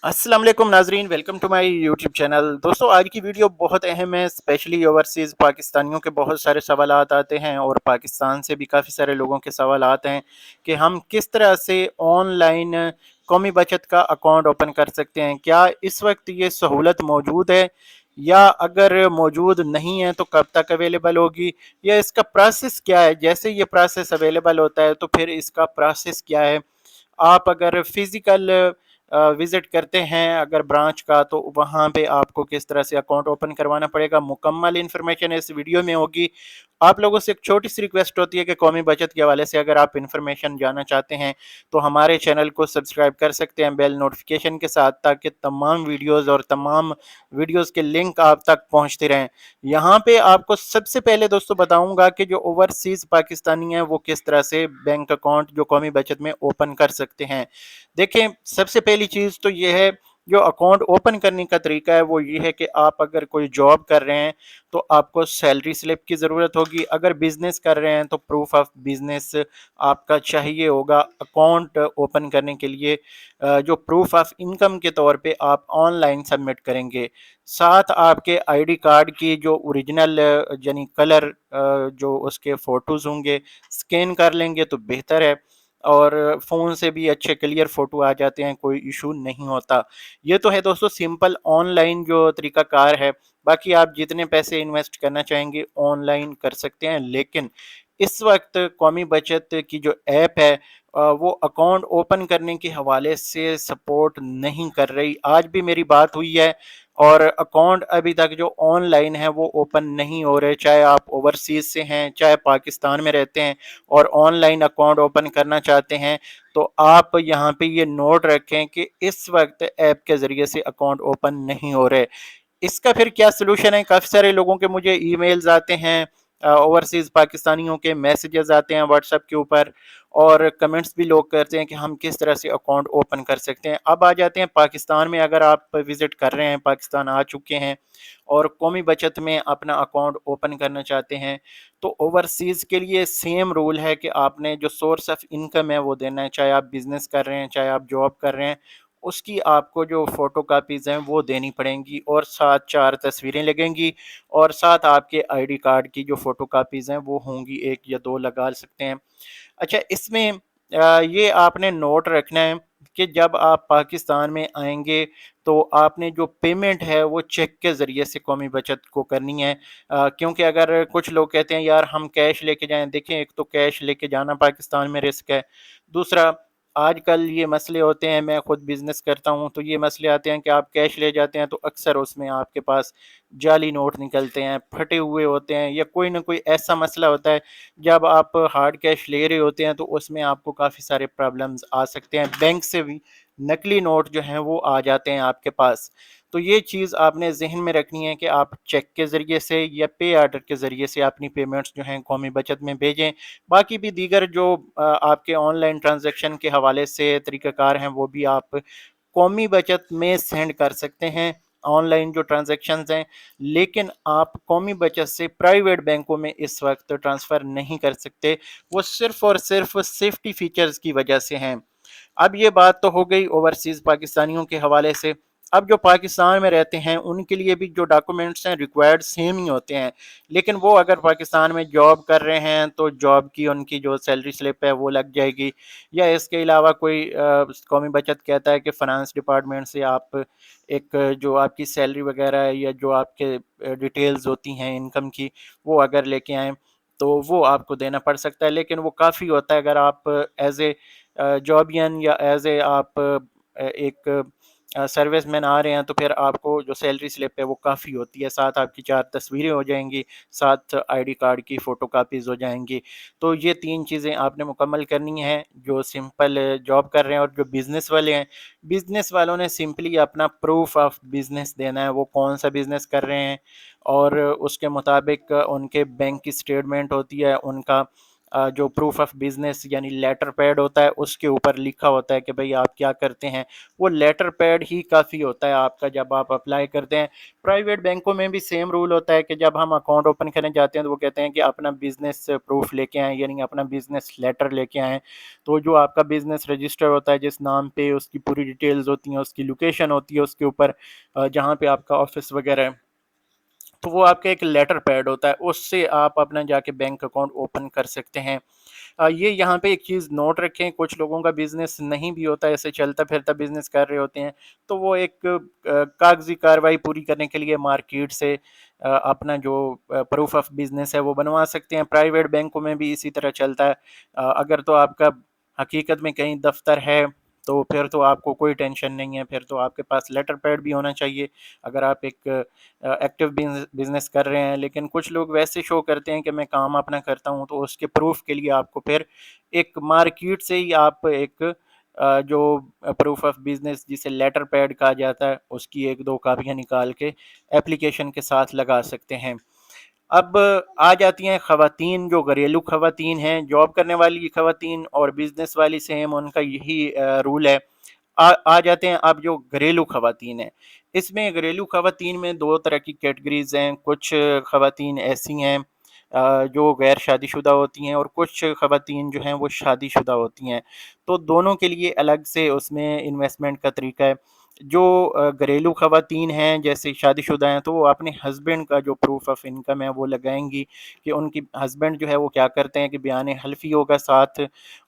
अस्सलाम वालेकुम नाजरीन, welcome to my YouTube channel. दोस्तों, आज की वीडियो बहुत अहम है। स्पेशली ओवरसीज़ पाकिस्तानियों के बहुत सारे सवालात आते हैं और पाकिस्तान से भी काफ़ी सारे लोगों के सवालात हैं कि हम किस तरह से ऑनलाइन कौमी बचत का अकाउंट ओपन कर सकते हैं। क्या इस वक्त ये सहूलत मौजूद है, या अगर मौजूद नहीं है तो कब तक अवेलेबल होगी, या इसका प्रोसेस क्या है। जैसे ये प्रोसेस अवेलेबल होता है तो फिर इसका प्रोसेस क्या है। आप अगर फिजिकल विजिट करते हैं अगर ब्रांच का, तो वहाँ पे आपको किस तरह से अकाउंट ओपन करवाना पड़ेगा, मुकम्मल इन्फॉर्मेशन इस वीडियो में होगी। आप लोगों से एक छोटी सी रिक्वेस्ट होती है कि कौमी बचत के हवाले से अगर आप इन्फॉर्मेशन जानना चाहते हैं तो हमारे चैनल को सब्सक्राइब कर सकते हैं बेल नोटिफिकेशन के साथ, ताकि तमाम वीडियोस और तमाम वीडियोस के लिंक आप तक पहुंचते रहें। यहाँ पे आपको सबसे पहले दोस्तों बताऊंगा कि जो ओवरसीज पाकिस्तानी हैं वो किस तरह से बैंक अकाउंट जो कौमी बचत में ओपन कर सकते हैं। देखें, सबसे पहली चीज़ तो ये है, जो अकाउंट ओपन करने का तरीका है वो ये है कि आप अगर कोई जॉब कर रहे हैं तो आपको सैलरी स्लिप की ज़रूरत होगी। अगर बिजनेस कर रहे हैं तो प्रूफ ऑफ बिजनेस आपका चाहिए होगा अकाउंट ओपन करने के लिए। जो प्रूफ ऑफ इनकम के तौर पे आप ऑनलाइन सबमिट करेंगे। साथ आपके आईडी कार्ड की जो ओरिजिनल यानी कलर जो उसके फ़ोटोज़ होंगे स्कैन कर लेंगे तो बेहतर है। और फ़ोन से भी अच्छे क्लियर फ़ोटो आ जाते हैं, कोई इशू नहीं होता। ये तो है दोस्तों सिंपल ऑनलाइन जो तरीक़ाकार है। बाकी आप जितने पैसे इन्वेस्ट करना चाहेंगे ऑनलाइन कर सकते हैं, लेकिन इस वक्त कौमी बचत की जो ऐप है वो अकाउंट ओपन करने के हवाले से सपोर्ट नहीं कर रही। आज भी मेरी बात हुई है और अकाउंट अभी तक जो ऑनलाइन है वो ओपन नहीं हो रहे, चाहे आप ओवरसीज़ से हैं चाहे पाकिस्तान में रहते हैं और ऑनलाइन अकाउंट ओपन करना चाहते हैं। तो आप यहाँ पे ये नोट रखें कि इस वक्त ऐप के ज़रिए से अकाउंट ओपन नहीं हो रहे। इसका फिर क्या सोल्यूशन है। काफ़ी सारे लोगों के मुझे ईमेल्स आते हैं, ओवरसीज़ पाकिस्तानियों के मैसेजेस आते हैं व्हाट्सएप के ऊपर, और कमेंट्स भी लोग करते हैं कि हम किस तरह से अकाउंट ओपन कर सकते हैं। अब आ जाते हैं पाकिस्तान में। अगर आप विज़िट कर रहे हैं, पाकिस्तान आ चुके हैं और कौमी बचत में अपना अकाउंट ओपन करना चाहते हैं, तो ओवरसीज़ के लिए सेम रूल है कि आपने जो सोर्स ऑफ इनकम है वो देना है। चाहे आप बिज़नेस कर रहे हैं चाहे आप जॉब कर रहे हैं, उसकी आपको जो फ़ोटो कापीज़ हैं वो देनी पड़ेंगी, और साथ 4 तस्वीरें लगेंगी, और साथ आपके आईडी कार्ड की जो फ़ोटो कापीज़ हैं वो होंगी, 1 या 2 लगा सकते हैं। अच्छा, इसमें ये आपने नोट रखना है कि जब आप पाकिस्तान में आएँगे तो आपने जो पेमेंट है वो चेक के ज़रिए से कौमी बचत को करनी है। क्योंकि अगर कुछ लोग कहते हैं यार हम कैश लेके जाएँ, देखें एक तो कैश लेके जाना पाकिस्तान में रिस्क है। दूसरा, आजकल ये मसले होते हैं, मैं खुद बिज़नेस करता हूँ तो ये मसले आते हैं कि आप कैश ले जाते हैं तो अक्सर उसमें आपके पास जाली नोट निकलते हैं, फटे हुए होते हैं, या कोई ना कोई ऐसा मसला होता है। जब आप हार्ड कैश ले रहे होते हैं तो उसमें आपको काफ़ी सारे प्रॉब्लम्स आ सकते हैं। बैंक से भी नकली नोट जो हैं वो आ जाते हैं आपके पास। तो ये चीज़ आपने ज़हन में रखनी है कि आप चेक के ज़रिए से या पे आर्डर के ज़रिए से अपनी पेमेंट्स जो हैं कौमी बचत में भेजें। बाकी भी दीगर जो आपके ऑनलाइन ट्रांजैक्शन के हवाले से तरीक़ाकार हैं वो भी आप कौमी बचत में सेंड कर सकते हैं, ऑनलाइन जो ट्रांजैक्शंस हैं। लेकिन आप कौमी बचत से प्राइवेट बैंकों में इस वक्त ट्रांसफ़र नहीं कर सकते, वो सिर्फ़ और सिर्फ सेफ्टी फीचर्स की वजह से हैं। अब ये बात तो हो गई ओवरसीज़ पाकिस्तानियों के हवाले से। अब जो पाकिस्तान में रहते हैं उनके लिए भी जो डॉक्यूमेंट्स हैं रिक्वायर्ड सेम ही होते हैं, लेकिन वो अगर पाकिस्तान में जॉब कर रहे हैं तो जॉब की उनकी जो सैलरी स्लिप है वो लग जाएगी। या इसके अलावा कोई कौमी बचत कहता है कि फ़ाइनेंस डिपार्टमेंट से आप एक जो आपकी सैलरी वगैरह है या जो आपके डिटेल्स होती हैं इनकम की, वो अगर लेके आएँ तो वो आपको देना पड़ सकता है। लेकिन वो काफ़ी होता है अगर आप एज़ ए जॉबियन या एज़ ए आप एक सर्विसमैन आ रहे हैं तो फिर आपको जो सैलरी स्लिप है वो काफ़ी होती है। साथ आपकी 4 तस्वीरें हो जाएँगी, साथ आईडी कार्ड की फ़ोटो कापीज़ हो जाएँगी। तो ये 3 चीज़ें आपने मुकम्मल करनी हैं जो सिंपल जॉब कर रहे हैं। और जो बिज़नेस वाले हैं, बिज़नेस वालों ने सिंपली अपना प्रूफ ऑफ बिज़नेस देना है, वो कौन-सा बिज़नेस कर रहे हैं, और उसके मुताबिक उनके बैंक की स्टेटमेंट होती है, उनका जो प्रूफ ऑफ बिजनेस यानी लेटर पैड होता है उसके ऊपर लिखा होता है कि भाई आप क्या करते हैं। वो लेटर पैड ही काफ़ी होता है आपका जब आप अप्लाई करते हैं। प्राइवेट बैंकों में भी सेम रूल होता है कि जब हम अकाउंट ओपन करने जाते हैं तो वो कहते हैं कि अपना बिजनेस प्रूफ लेके आएँ, यानी अपना बिजनेस लेटर लेके आएँ। तो जो आपका बिजनेस रजिस्टर होता है जिस नाम पे, उसकी पूरी डिटेल्स होती हैं, उसकी लोकेशन होती है उसके ऊपर, जहाँ पे आपका ऑफिस वगैरह है, तो वो आपका एक लेटर पैड होता है, उससे आप अपना जाके बैंक अकाउंट ओपन कर सकते हैं। ये यहाँ पे एक चीज़ नोट रखें, कुछ लोगों का बिजनेस नहीं भी होता, ऐसे चलता फिरता बिजनेस कर रहे होते हैं, तो वो एक कागजी कार्रवाई पूरी करने के लिए मार्केट से अपना जो प्रूफ ऑफ बिजनेस है वो बनवा सकते हैं। प्राइवेट बैंकों में भी इसी तरह चलता है। अगर तो आपका हकीकत में कहीं दफ्तर है तो फिर तो आपको कोई टेंशन नहीं है, फिर तो आपके पास लेटर पैड भी होना चाहिए अगर आप एक एक्टिव बिजनेस कर रहे हैं। लेकिन कुछ लोग वैसे शो करते हैं कि मैं काम अपना करता हूं, तो उसके प्रूफ के लिए आपको फिर एक मार्केट से ही आप एक जो प्रूफ ऑफ बिजनेस जिसे लेटर पैड कहा जाता है उसकी एक दो कापियां निकाल के एप्लीकेशन के साथ लगा सकते हैं। अब आ जाती हैं ख़वातीन, जो घरेलू ख़वातीन हैं, जॉब करने वाली ख़वातीन और बिजनेस वाली सेम उनका यही रूल है। आ जाते हैं अब जो घरेलू ख़वातीन हैं। इसमें घरेलू ख़वातीन में दो तरह की कैटेगरीज हैं। कुछ ख़वातीन ऐसी हैं जो गैर शादीशुदा होती हैं, और कुछ ख़वातीन जो हैं वो शादीशुदा होती हैं। तो दोनों के लिए अलग से उसमें इन्वेस्टमेंट का तरीका है। जो घरेलू ख़वातीन हैं जैसे शादीशुदा हैं, तो वो अपने हस्बैंड का जो प्रूफ ऑफ इनकम है वो लगाएंगी कि उनकी हस्बैंड जो है वो क्या करते हैं, कि बयान हल्फी होगा साथ,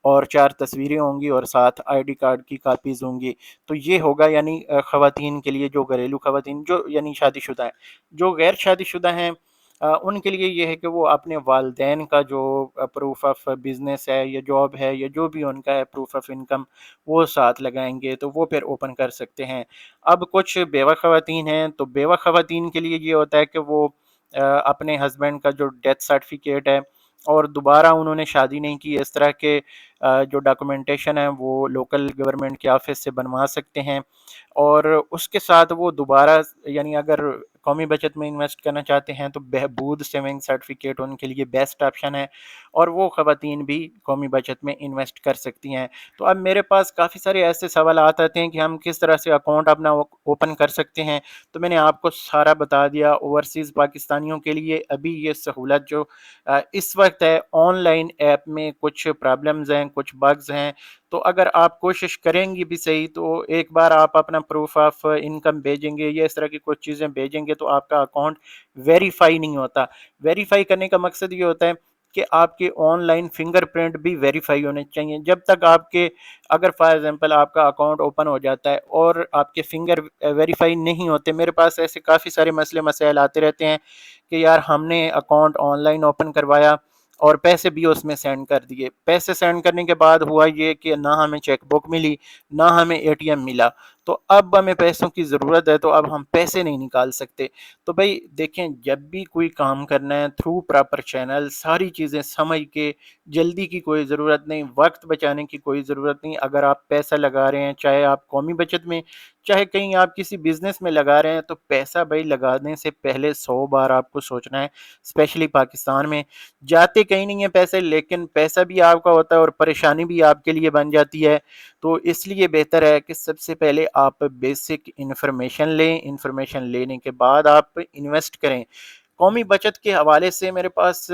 और 4 तस्वीरें होंगी और साथ आईडी कार्ड की कापीज़ होंगी। तो ये होगा यानी ख़वातीन के लिए, जो घरेलू ख़वातीन जो यानी शादीशुदा हैं। जो गैर शादीशुदा हैं उनके लिए ये है कि वो अपने वालिदैन का जो प्रूफ ऑफ बिज़नेस है या जॉब है या जो भी उनका है प्रूफ ऑफ इनकम, वो साथ लगाएंगे, तो वो फिर ओपन कर सकते हैं। अब कुछ बेवा ख़वातीन हैं, तो बेवा ख़वातीन के लिए ये होता है कि वो अपने हस्बैंड का जो डेथ सर्टिफिकेट है और दोबारा उन्होंने शादी नहीं की, इस तरह के जो डॉक्यूमेंटेशन है वो लोकल गवर्नमेंट के ऑफिस से बनवा सकते हैं। और उसके साथ वो दोबारा, यानी अगर कौमी बचत में इन्वेस्ट करना चाहते हैं तो बहबूद सेविंग सर्टिफिकेट उनके लिए बेस्ट ऑप्शन है, और वो ख़वातीन भी कौमी बचत में इन्वेस्ट कर सकती हैं। तो अब मेरे पास काफ़ी सारे ऐसे सवाल आते हैं कि हम किस तरह से अकाउंट अपना ओपन कर सकते हैं। तो मैंने आपको सारा बता दिया। ओवरसीज़ पाकिस्तानियों के लिए अभी ये सहूलत जो इस वक्त है, ऑनलाइन ऐप में कुछ प्रॉब्लम्स हैं, कुछ बग्स हैं, तो अगर आप कोशिश करेंगी भी सही तो एक बार आप अपना प्रूफ ऑफ इनकम भेजेंगे या इस तरह की कुछ चीज़ें भेजेंगे तो आपका अकाउंट वेरीफाई नहीं होता। वेरीफाई करने का मकसद ये होता है कि आपके ऑनलाइन फिंगरप्रिंट भी वेरीफाई होने चाहिए। जब तक आपके, अगर फॉर एग्जांपल आपका अकाउंट ओपन हो जाता है और आपके फिंगर वेरीफाई नहीं होते, मेरे पास ऐसे काफ़ी सारे मसले मसाइल आते रहते हैं कि यार हमने अकाउंट ऑनलाइन ओपन करवाया और पैसे भी उसमें सेंड कर दिए। पैसे सेंड करने के बाद हुआ ये कि ना हमें चेक बुक मिली, ना हमें एटीएम मिला। तो अब हमें पैसों की ज़रूरत है, तो अब हम पैसे नहीं निकाल सकते। तो भाई देखें, जब भी कोई काम करना है थ्रू प्रॉपर चैनल, सारी चीज़ें समझ के, जल्दी की कोई ज़रूरत नहीं, वक्त बचाने की कोई ज़रूरत नहीं। अगर आप पैसा लगा रहे हैं, चाहे आप कौमी बचत में, चाहे कहीं आप किसी बिजनेस में लगा रहे हैं, तो पैसा भाई लगाने से पहले 100 बार आपको सोचना है। स्पेशली पाकिस्तान में जाते कहीं नहीं है पैसे, लेकिन पैसा भी आपका होता है और परेशानी भी आपके लिए बन जाती है। तो इसलिए बेहतर है कि सबसे पहले आप बेसिक इन्फॉर्मेशन लें, इन्फॉर्मेशन लेने के बाद आप इन्वेस्ट करें। कौमी बचत के हवाले से मेरे पास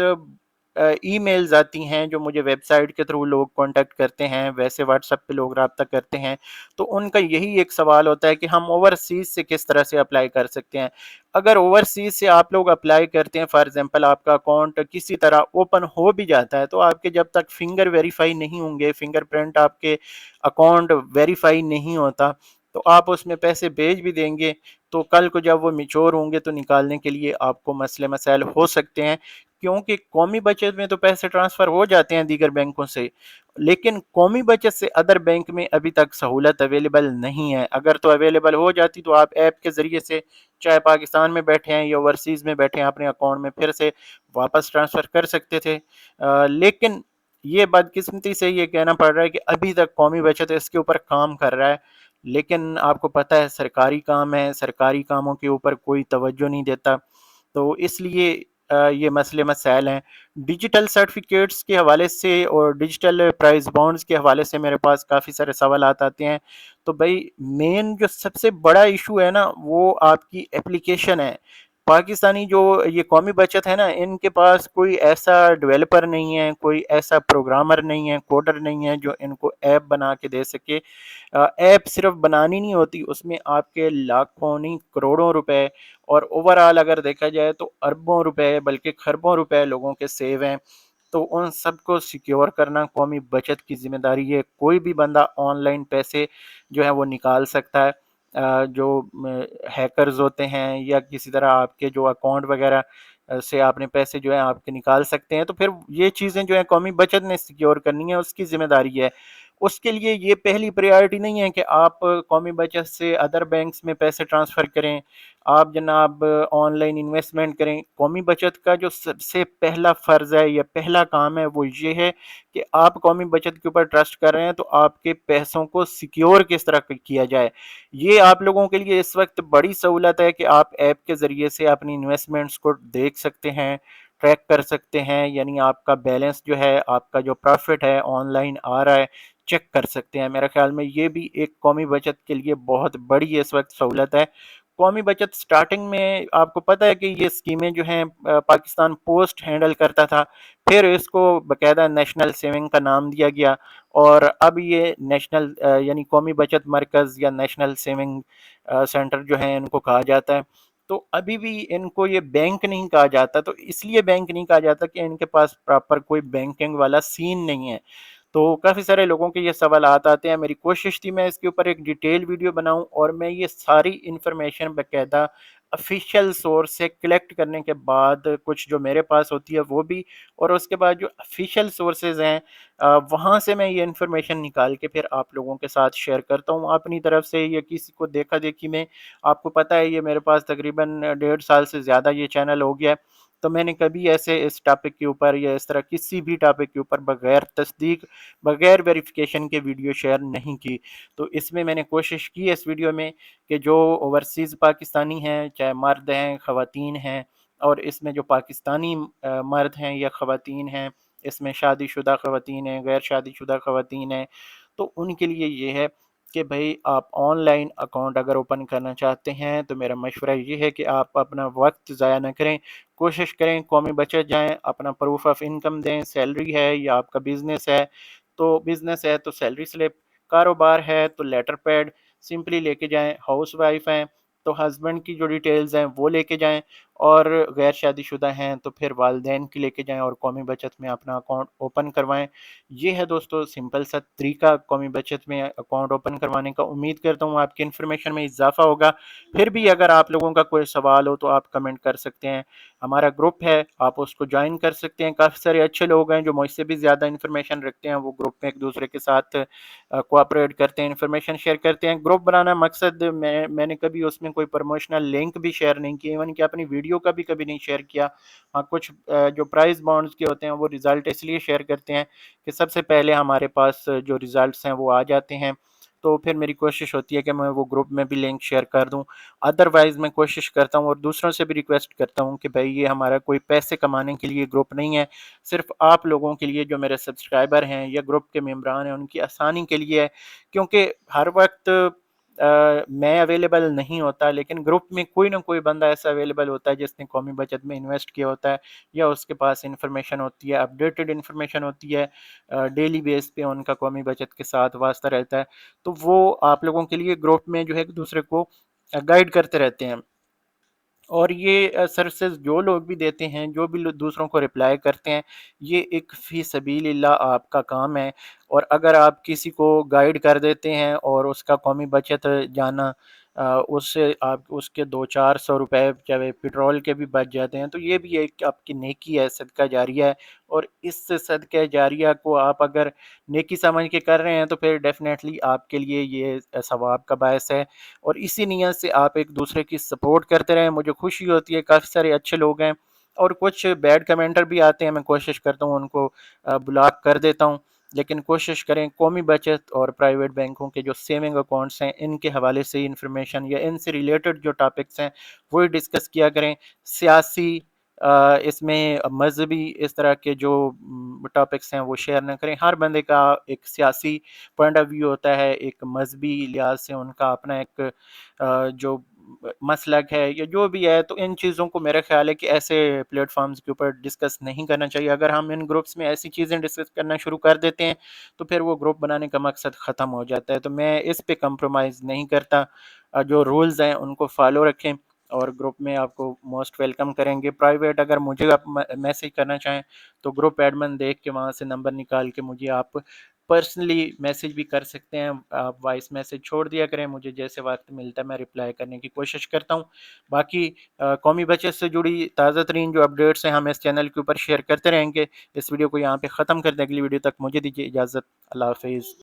ईमेल्स आती हैं जो मुझे वेबसाइट के थ्रू लोग कांटेक्ट करते हैं, वैसे व्हाट्सएप पे लोग रब्ता करते हैं। तो उनका यही एक सवाल होता है कि हम ओवरसीज़ से किस तरह से अप्लाई कर सकते हैं। अगर ओवरसीज़ से आप लोग अप्लाई करते हैं, फॉर एग्जांपल आपका अकाउंट किसी तरह ओपन हो भी जाता है, तो आपके जब तक फिंगर वेरीफाई नहीं होंगे, फिंगरप्रिंट आपके अकाउंट वेरीफाई नहीं होता, तो आप उसमें पैसे भेज भी देंगे, तो कल को जब वो मिच्योर होंगे तो निकालने के लिए आपको मसले मसाइल हो सकते हैं। क्योंकि कौमी बचत में तो पैसे ट्रांसफ़र हो जाते हैं दीगर बैंकों से, लेकिन कौमी बचत से अदर बैंक में अभी तक सहूलत अवेलेबल नहीं है। अगर तो अवेलेबल हो जाती तो आप ऐप के ज़रिए से, चाहे पाकिस्तान में बैठे हैं या ओवरसीज़ में बैठे हैं, अपने अकाउंट में फिर से वापस ट्रांसफ़र कर सकते थे। लेकिन ये बदकिस्मती से ये कहना पड़ रहा है कि अभी तक कौमी बचत इसके ऊपर काम कर रहा है। लेकिन आपको पता है सरकारी काम है, सरकारी कामों के ऊपर कोई तवज्जो नहीं देता। तो इसलिए یہ مسئلے مسائل ہیں۔ ڈیجیٹل سرٹیفکیٹس کے حوالے سے اور ڈیجیٹل پرائز بانڈز کے حوالے سے میرے پاس کافی سارے سوالات آتے ہیں۔ تو بھائی مین جو سب سے بڑا ایشو ہے نا وہ آپ کی اپلیکیشن ہے۔ پاکستانی جو یہ قومی بچت ہے نا، ان کے پاس کوئی ایسا ڈیولپر نہیں ہے، کوئی ایسا پروگرامر نہیں ہے، کوڈر نہیں ہے جو ان کو ایپ بنا کے دے سکے۔ ایپ صرف بنانی نہیں ہوتی، اس میں آپ کے لاکھوں نہیں کروڑوں روپے اور اوورآل اگر دیکھا جائے تو اربوں روپے بلکہ خربوں روپے لوگوں کے سیو ہیں۔ تو ان سب کو سیکیور کرنا قومی بچت کی ذمہ داری ہے۔ کوئی بھی بندہ آن لائن پیسے جو ہے وہ نکال سکتا ہے۔ جو ہیکرز ہوتے ہیں یا کسی طرح آپ کے جو اکاؤنٹ وغیرہ سے آپ نے پیسے جو ہے آپ کے نکال سکتے ہیں، تو پھر یہ چیزیں جو ہے قومی بچت نے سیکیور کرنی ہے، اس کی ذمہ داری ہے۔ اس کے لیے یہ پہلی پریارٹی نہیں ہے کہ آپ قومی بچت سے ادر بینکس میں پیسے ٹرانسفر کریں، آپ جناب آن لائن انویسٹمنٹ کریں۔ قومی بچت کا جو سب سے پہلا فرض ہے یا پہلا کام ہے وہ یہ ہے کہ آپ قومی بچت کے اوپر ٹرسٹ کر رہے ہیں تو آپ کے پیسوں کو سیکیور کس طرح کیا جائے۔ یہ آپ لوگوں کے لیے اس وقت بڑی سہولت ہے کہ آپ ایپ کے ذریعے سے اپنی انویسٹمنٹس کو دیکھ سکتے ہیں، ٹریک کر سکتے ہیں، یعنی آپ کا بیلنس جو ہے، آپ کا جو پروفٹ ہے آن لائن آ رہا ہے، چیک کر سکتے ہیں۔ میرے خیال میں یہ بھی ایک قومی بچت کے لیے بہت بڑی اس وقت سہولت ہے۔ قومی بچت سٹارٹنگ میں آپ کو پتہ ہے کہ یہ اسکیمیں جو ہیں پاکستان پوسٹ ہینڈل کرتا تھا، پھر اس کو باقاعدہ نیشنل سیونگ کا نام دیا گیا، اور اب یہ نیشنل یعنی قومی بچت مرکز یا نیشنل سیونگ سینٹر جو ہیں ان کو کہا جاتا ہے۔ تو ابھی بھی ان کو یہ بینک نہیں کہا جاتا، تو اس لیے بینک نہیں کہا جاتا کہ ان کے پاس پراپر کوئی بینکنگ والا سین نہیں ہے۔ تو کافی سارے لوگوں کے یہ سوالات آتے ہیں۔ میری کوشش تھی میں اس کے اوپر ایک ڈیٹیل ویڈیو بناؤں اور میں یہ ساری انفارمیشن باقاعدہ افیشیل سورس سے کلیکٹ کرنے کے بعد کچھ جو میرے پاس ہوتی ہے وہ بھی، اور اس کے بعد جو افیشیل سورسز ہیں وہاں سے میں یہ انفارمیشن نکال کے پھر آپ لوگوں کے ساتھ شیئر کرتا ہوں اپنی طرف سے، یا کسی کو دیکھا دیکھی میں۔ آپ کو پتہ ہے یہ میرے پاس تقریباً 1.5 سال سے زیادہ یہ چینل ہو گیا ہے، تو میں نے کبھی ایسے اس ٹاپک کے اوپر یا اس طرح کسی بھی ٹاپک کے اوپر بغیر تصدیق، بغیر ویریفیکیشن کے ویڈیو شیئر نہیں کی۔ تو اس میں نے کوشش کی اس ویڈیو میں کہ جو اوورسیز پاکستانی ہیں، چاہے مرد ہیں خواتین ہیں، اور اس میں جو پاکستانی مرد ہیں یا خواتین ہیں، اس میں شادی شدہ خواتین ہیں، غیر شادی شدہ خواتین ہیں، تو ان کے لیے یہ ہے کہ بھائی آپ آن لائن اکاؤنٹ اگر اوپن کرنا چاہتے ہیں تو میرا مشورہ یہ ہے کہ آپ اپنا وقت ضائع نہ کریں، کوشش کریں قومی بچت جائیں، اپنا پروف آف انکم دیں، سیلری ہے یا آپ کا بزنس ہے تو بزنس ہے تو سیلری سلپ، کاروبار ہے تو لیٹر پیڈ سمپلی لے کے جائیں، ہاؤس وائف ہیں تو ہسبینڈ کی جو ڈیٹیلز ہیں وہ لے کے جائیں، اور غیر شادی شدہ ہیں تو پھر والدین کی لے کے جائیں اور قومی بچت میں اپنا اکاؤنٹ اوپن کروائیں۔ یہ ہے دوستو سمپل سا طریقہ قومی بچت میں اکاؤنٹ اوپن کروانے کا۔ امید کرتا ہوں آپ کی انفارمیشن میں اضافہ ہوگا۔ پھر بھی اگر آپ لوگوں کا کوئی سوال ہو تو آپ کمنٹ کر سکتے ہیں۔ ہمارا گروپ ہے، آپ اس کو جوائن کر سکتے ہیں، کافی سارے اچھے لوگ ہیں جو مجھ سے بھی زیادہ انفارمیشن رکھتے ہیں، وہ گروپ میں ایک دوسرے کے ساتھ کوآپریٹ کرتے ہیں، انفارمیشن شیئر کرتے ہیں۔ گروپ بنانا مقصد میں نے کبھی اس میں کوئی پروموشنل لنک بھی شیئر نہیں کیا، ایون کہ اپنی ویڈیو کا بھی کبھی نہیں شیئر کیا۔ ہاں کچھ جو پرائز بانڈز کے ہوتے ہیں وہ رزلٹ اس لیے شیئر کرتے ہیں کہ سب سے پہلے ہمارے پاس جو رزلٹس ہیں وہ آ جاتے ہیں، تو پھر میری کوشش ہوتی ہے کہ میں وہ گروپ میں بھی لنک شیئر کر دوں۔ ادروائز میں کوشش کرتا ہوں اور دوسروں سے بھی ریکویسٹ کرتا ہوں کہ بھائی یہ ہمارا کوئی پیسے کمانے کے لیے گروپ نہیں ہے، صرف آپ لوگوں کے لیے جو میرے سبسکرائبر ہیں یا گروپ کے ممبران ہیں ان کی آسانی کے لیے ہے، کیونکہ ہر وقت میں اویلیبل نہیں ہوتا، لیکن گروپ میں کوئی نہ کوئی بندہ ایسا اویلیبل ہوتا ہے جس نے قومی بچت میں انویسٹ کیا ہوتا ہے، یا اس کے پاس انفارمیشن ہوتی ہے، اپڈیٹڈ انفارمیشن ہوتی ہے، ڈیلی بیس پہ ان کا قومی بچت کے ساتھ واسطہ رہتا ہے، تو وہ آپ لوگوں کے لیے گروپ میں جو ہے ایک دوسرے کو گائیڈ کرتے رہتے ہیں۔ اور یہ سروسز جو لوگ بھی دیتے ہیں، جو بھی دوسروں کو رپلائی کرتے ہیں، یہ ایک فی سبیل اللہ آپ کا کام ہے، اور اگر آپ کسی کو گائیڈ کر دیتے ہیں اور اس کا قومی بچت جانا اس سے آپ اس کے 200-400 روپے چاہے پیٹرول کے بھی بچ جاتے ہیں، تو یہ بھی ایک آپ کی نیکی ہے، صدقہ جاریہ ہے، اور اس صدقہ جاریہ کو آپ اگر نیکی سمجھ کے کر رہے ہیں تو پھر ڈیفینیٹلی آپ کے لیے یہ ثواب کا باعث ہے، اور اسی نیت سے آپ ایک دوسرے کی سپورٹ کرتے رہیں۔ مجھے خوشی ہوتی ہے، کافی سارے اچھے لوگ ہیں اور کچھ بیڈ کمنٹر بھی آتے ہیں، میں کوشش کرتا ہوں ان کو بلاک کر دیتا ہوں، لیکن کوشش کریں قومی بچت اور پرائیویٹ بینکوں کے جو سیونگ اکاؤنٹس ہیں ان کے حوالے سے انفارمیشن یا ان سے ریلیٹڈ جو ٹاپکس ہیں وہی ڈسکس کیا کریں۔ سیاسی اس میں مذہبی اس طرح کے جو ٹاپکس ہیں وہ شیئر نہ کریں. ہر بندے کا ایک سیاسی پوائنٹ آف ویو ہوتا ہے، ایک مذہبی لحاظ سے ان کا اپنا ایک جو مسلک ہے یا جو بھی ہے. تو ان چیزوں کو میرا خیال ہے کہ ایسے پلیٹ فارمز کے اوپر ڈسکس نہیں کرنا چاہیے. اگر ہم ان گروپس میں ایسی چیزیں ڈسکس کرنا شروع کر دیتے ہیں تو پھر وہ گروپ بنانے کا مقصد ختم ہو جاتا ہے. تو میں اس پہ کمپرومائز نہیں کرتا. جو رولز ہیں ان کو فالو رکھیں، اور گروپ میں آپ کو موسٹ ویلکم کریں گے. پرائیویٹ اگر مجھے آپ میسج کرنا چاہیں تو گروپ ایڈمن دیکھ کے وہاں سے نمبر نکال کے مجھے آپ پرسنلی میسج بھی کر سکتے ہیں. آپ وائس میسج چھوڑ دیا کریں، مجھے جیسے وقت ملتا ہے میں رپلائی کرنے کی کوشش کرتا ہوں. باقی قومی بچت سے جڑی تازہ ترین جو اپڈیٹس ہیں ہم اس چینل کے اوپر شیئر کرتے رہیں گے. اس ویڈیو کو یہاں پہ ختم کر دیں. اگلی ویڈیو تک مجھے دیجیے اجازت. اللہ حافظ.